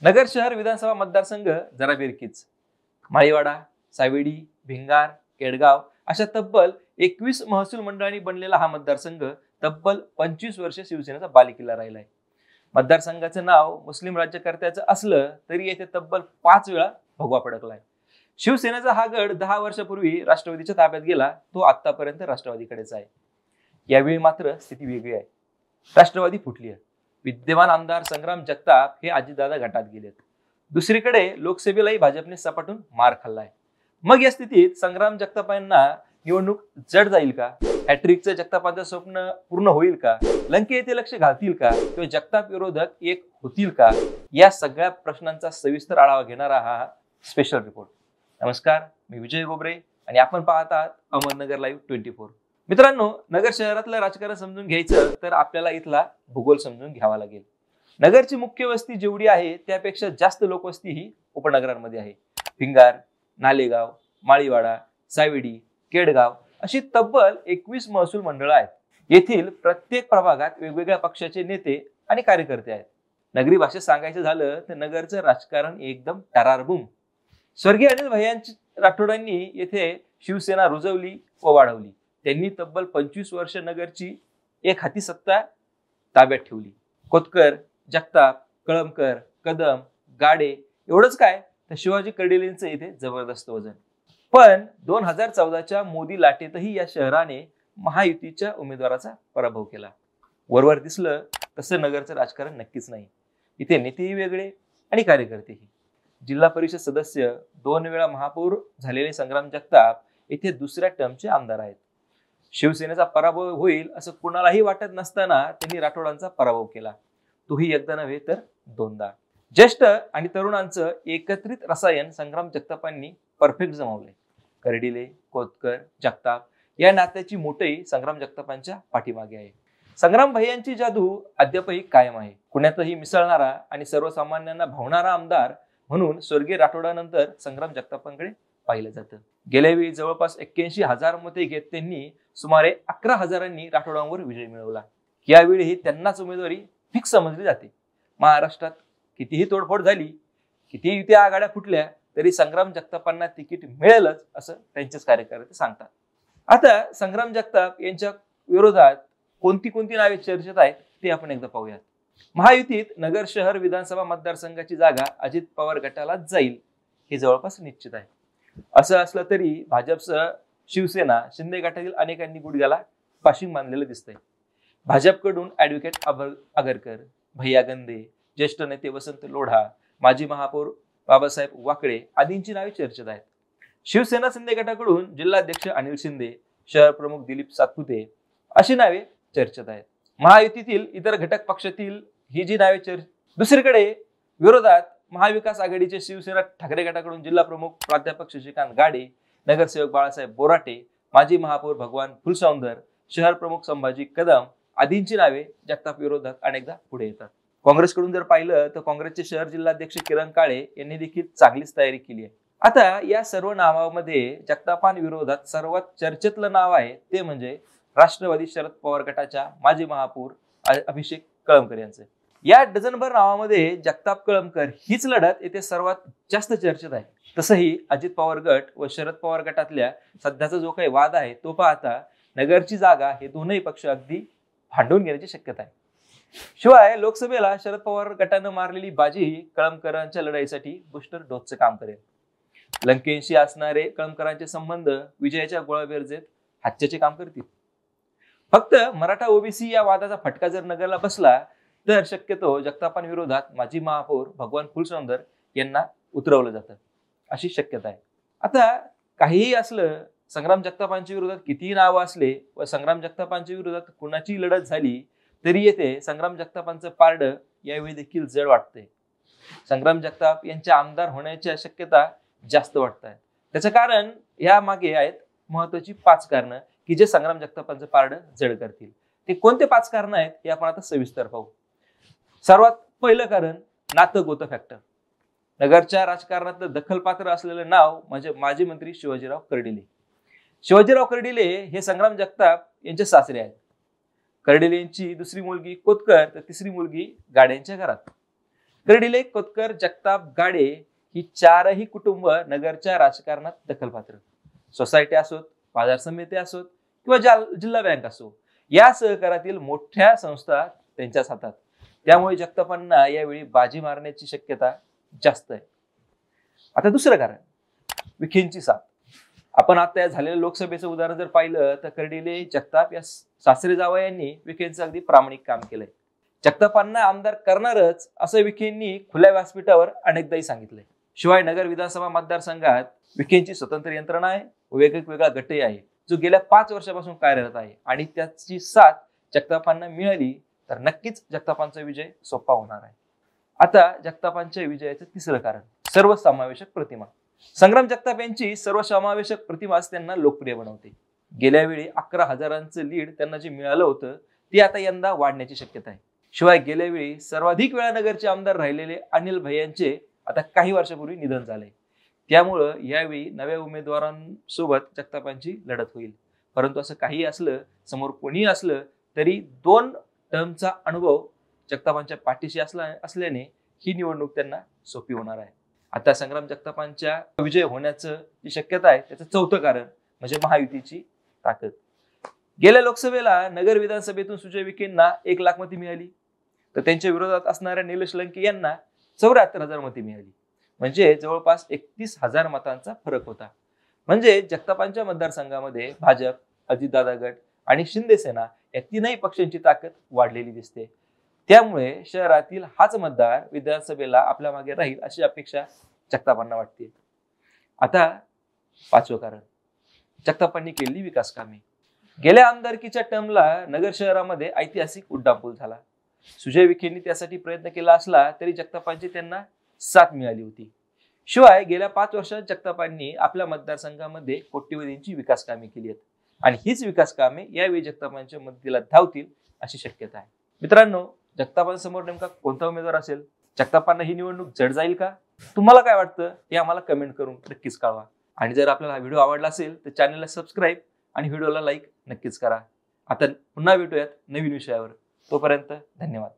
नगर शहर विधानसभा मतदारसंघ जरा बेरकीच. माळीवाडा, सावेडी, भिंगार, केडगाव अशा तब्बल 21 महसूल मंडळांनी बनलेला हा मतदारसंघ तब्बल 25 वर्ष शिवसेनेचा बालेकिल्ला राहिलाय. मतदारसंघाचं नाव मुस्लिम राज्यकर्त्याचं असलं तरी येथे तब्बल 5 वेळा भगवा फडकलाय. शिवसेनेचा हा गड 10 वर्षापूर्वी राष्ट्रवादीच्या ताब्यात गेला, तो आतापर्यंत राष्ट्रवादीकडेच आहे. यावेळी मात्र स्थिती वेगळी आहे. राष्ट्रवादी फुटली आहे. विद्यमान आमदार संग्राम जगताप हे अजितदादा गटात गेलेत. दुसरीकडे लोकसभेलाही भाजपने सपाटून मार खाल्लाय. मग या स्थितीत संग्राम जगताप यांना निवडणूक जड जाईल का? हॅट्रिकचं जगतापांचं स्वप्न पूर्ण होईल का? लंके येथे लक्ष घालतील का? किंवा जगताप विरोधक एक होतील का? या सगळ्या प्रश्नांचा सविस्तर आढावा घेणारा हा स्पेशल रिपोर्ट. नमस्कार, मी विजय गोबरे आणि आपण पाहत आहात अहमदनगर लाईव्ह 24. मित्रांनो, नगर शहरातलं राजकारण समजून घ्यायचं तर आपल्याला इथला भूगोल समजून घ्यावा लागेल. नगरची मुख्य वस्ती जेवढी आहे त्यापेक्षा जास्त लोकवस्ती ही उपनगरांमध्ये आहे. भिंगार, नालेगाव, माळीवाडा, सावेडी, केडगाव अशी तब्बल 21 महसूल मंडळं आहेत. येथील प्रत्येक प्रभागात वेगवेगळ्या पक्षाचे नेते आणि कार्यकर्ते आहेत. नगरी भाषेत सांगायचं झालं तर नगरचं राजकारण एकदम टरारबुम. स्वर्गीय अनिल भैयांची राठोडांनी येथे शिवसेना रुजवली व वाढवली. त्यांनी तब्बल 25 वर्ष नगरची एक हाती सत्ता ताब्यात ठेवली. कोतकर, जगताप, कळमकर, कदम, गाडे एवढंच काय तर शिवाजी कर्डिलेंचं इथे जबरदस्त वजन. पण 2014च्या मोदी लाटेतही या शहराने महायुतीच्या उमेदवाराचा पराभव केला. वरवर दिसलं तसं नगरचं राजकारण नक्कीच नाही. इथे नेतेही वेगळे आणि कार्यकर्तेही. जिल्हा परिषद सदस्य, 2 वेळा महापौर झालेले संग्राम जगताप येथे दुसऱ्या टर्मचे आमदार आहेत. शिवसेनेचा पराभव होईल असं कुणालाही वाटत नसताना त्यांनी राठोडांचा पराभव केला, तोही एकदा नव्हे तर 2दा. ज्येष्ठ आणि तरुणांचं एकत्रित रसायन संग्राम जगतापांनी परफेक्ट जमवले. कर्डिले, कोतकर, जगताप या नात्याची मोठही संग्राम जगतापांच्या पाठीमागे आहे. संग्राम भैयांची जादू अद्यापही कायम आहे. पुण्यातही मिसळणारा आणि सर्वसामान्यांना भावणारा आमदार म्हणून स्वर्गीय राठोडानंतर संग्राम जगतापांकडे पाहिलं जातं. गेल्या वेळी जवळपास 81,000 मते घेत त्यांनी सुमारे 11,000 राठोडांवर विजय मिळवला. यावेळीही त्यांनाच उमेदवारी फिक्स समजली जाते. महाराष्ट्रात कितीही तोडफोड झाली, कितीही युती आघाड्या फुटल्या तरी संग्राम जगतापांना तिकीट मिळेलच असं त्यांचेच कार्यकर्ते सांगतात. आता संग्राम जगताप यांच्या विरोधात कोणती नावे चर्चेत आहेत ते आपण एकदा पाहूयात. महायुतीत नगर शहर विधानसभा मतदारसंघाची जागा अजित पवार गटालाच जाईल हे जवळपास निश्चित आहे. असं असलं तरी भाजपसह शिवसेना, शिंदे गटातील अनेकांनी गुडघ्याला पाशिंग बांधलेलं दिसतंय. भाजपकडून ऍडव्होकेट आगरकर, भैया गंदे, ज्येष्ठ नेते वसंत लोढा, माजी महापौर बाबासाहेब वाकळे आदींची नावे चर्चेत आहेत. शिवसेना शिंदे गटाकडून जिल्हाध्यक्ष अनिल शिंदे, शहर प्रमुख दिलीप सातपुते अशी नावे चर्चेत आहेत. महायुतीतील इतर घटक पक्षातील ही जी नावे दुसरीकडे विरोधात महाविकास आघाडीचे शिवसेना ठाकरे गटाकडून जिल्हा प्रमुख प्राध्यापक शशिकांत गाडे, नगरसेवक बाळासाहेब बोराटे, माजी महापौर भगवान फुलसौंदर, शहर प्रमुख संभाजी कदम आदींची नावे जगताप विरोधात अनेकदा पुढे येतात. काँग्रेसकडून जर पाहिलं तर काँग्रेसचे शहर जिल्हाध्यक्ष किरण काळे यांनी देखील चांगलीच तयारी केली आहे. आता या सर्व नावामध्ये जगतापांविरोधात सर्वात चर्चेतलं नाव आहे ते म्हणजे राष्ट्रवादी शरद पवार गटाच्या माजी महापौर अभिषेक कळमकर यांचे. या डझनभर नावामध्ये जगताप कळमकर हीच लढत येथे सर्वात जास्त चर्चेत आहे. तसंही अजित पवार गट व शरद पवार गटातल्या सध्याचा जो काही वाद आहे तो पाहता नगरची जागा हे दोनही पक्ष अगदी भांडून घेण्याची शक्यता आहे. शिवाय लोकसभेला शरद पवार गटानं मारलेली बाजी कळमकरांच्या लढाईसाठी बूस्टर डोसचं काम करेल. लंकेशी असणारे कळमकरांचे संबंध विजयाच्या गोळाबेरजेत हास्याचे काम करतील. फक्त मराठा ओबीसी या वादाचा फटका जर नगरला बसला तर शक्यतो जगतापांविरोधात माजी महापौर भगवान फुलसौंदर यांना उतरवलं जातं अशी शक्यता आहे. आता काहीही असलं, संग्राम जगतापांच्या विरोधात कितीही नावं असले व संग्राम जगतापांच्या विरोधात कुणाची लढत झाली तरी येथे संग्राम जगतापांचं पारडं यावेळी देखील जड वाटतंय. संग्राम जगताप यांच्या आमदार होण्याच्या शक्यता जास्त वाटत आहेत. त्याचं कारण या मागे आहेत महत्वाची 5 कारणं की जे संग्राम जगतापांचं पारडं जड करतील. ते कोणते 5 कारणं आहेत हे आपण आता सविस्तर पाहू. सर्वात पहिलं कारण नातं गोतं फॅक्टर. नगरच्या राजकारणात दखलपात्र असलेलं नाव म्हणजे माजी मंत्री शिवाजीराव कर्डिले. शिवाजीराव कर्डिले हे संग्राम जगताप यांचे सासरे आहेत. कर्डिले यांची दुसरी मुलगी कोतकर तर तिसरी मुलगी गाड्यांच्या घरात. कर्डिले, कोतकर, जगताप, गाडे ही चारही कुटुंब नगरच्या राजकारणात दखलपात्र. सोसायटी असोत, बाजार समिती असोत किंवा जिल्हा बँक असो, या सहकारातील मोठ्या संस्था त्यांच्याच हातात. त्यामुळे जगतापांना यावेळी बाजी मारण्याची शक्यता जास्त आहे. आता दुसरं कारण, विखेंची साथ. आपण आता झालेल्या लोकसभेचं उदाहरण जर पाहिलं तर कर्डिले, जगताप या सासरे जावयांनी विखेंचं अगदी प्रामाणिक काम केलंय. जगतापांना आमदार करणारच असं विखेंनी खुल्या व्यासपीठावर अनेकदाही सांगितलंय. शिवाय नगर विधानसभा मतदारसंघात विखेंची स्वतंत्र यंत्रणा आहे, वेगवेगळा गटही आहे, जो गेल्या 5 वर्षापासून कार्यरत आहे. आणि त्याची साथ जगतापांना मिळाली तर नक्कीच जगतापांचा विजय सोपा होणार आहे. आता जगतापांच्या विजयाचं तिसरं कारण, सर्वसमावेशक प्रतिमा. संग्राम जगताप यांची सर्वसमावेशक प्रतिमाच त्यांना लोकप्रिय बनवते. गेल्या वेळी 11,000चं लीड त्यांना जे मिळालं होतं ते आता यंदा वाढण्याची शक्यता आहे. शिवाय गेल्या वेळी सर्वाधिक वेळा नगरचे आमदार राहिलेले अनिल भैयांचे आता काही वर्षापूर्वी निधन झालंय. त्यामुळं यावेळी नव्या उमेदवारांसोबत जगतापांची लढत होईल. परंतु असं काही असलं, समोर कोणीही असलं तरी 2 टर्मचा अनुभव जगतापांच्या पाठीशी असल्याने ही निवडणूक त्यांना सोपी होणार आहे. आता संग्राम जगतापांच्या विजय होण्याचं जी शक्यता आहे त्याचं चौथं कारण म्हणजे महायुतीची ताकद. गेल्या लोकसभेला नगर विधानसभेतून सुजय विखेंना 1 लाख मते मिळाली, तर त्यांच्या विरोधात असणाऱ्या निलेश लंके यांना 74,000 मते मिळाली. म्हणजे जवळपास 31,000 मतांचा फरक होता. म्हणजे जगतापांच्या मतदारसंघामध्ये भाजप, अजितदादा गट आणि शिंदे सेना या तीनही पक्षांची ताकद वाढलेली दिसते. त्यामुळे शहरातील हाच मतदार विधानसभेला आपल्या मागे राहील अशी अपेक्षा जगतापांना वाटते. आता 5वं कारण, जगतापांनी केलेली विकास कामे. गेल्या आमदारकीच्या टर्मला नगर शहरामध्ये ऐतिहासिक उड्डाणपूल झाला. सुजय विखेंनी त्यासाठी प्रयत्न केला असला तरी जगतापांची त्यांना साथ मिळाली होती. शिवाय गेल्या 5 वर्षात जगतापांनी आपल्या मतदारसंघामध्ये कोट्यवधींची विकास कामे केली आहेत आणि हीच विकास कामे यावेळी जगतापांच्या मदतीला धावतील अशी शक्यता आहे. मित्रांनो, जगतापांसमोर नेमका कोणता उमेदवार असेल? जगतापांना ही निवडणूक जड जाईल का? तुम्हाला काय वाटतं हे आम्हाला कमेंट करून नक्कीच कळवा. आणि जर आपल्याला हा व्हिडिओ आवडला असेल तर चॅनलला सबस्क्राईब आणि व्हिडिओला लाईक नक्कीच करा. आता पुन्हा भेटूयात नवीन विषयावर. तोपर्यंत धन्यवाद.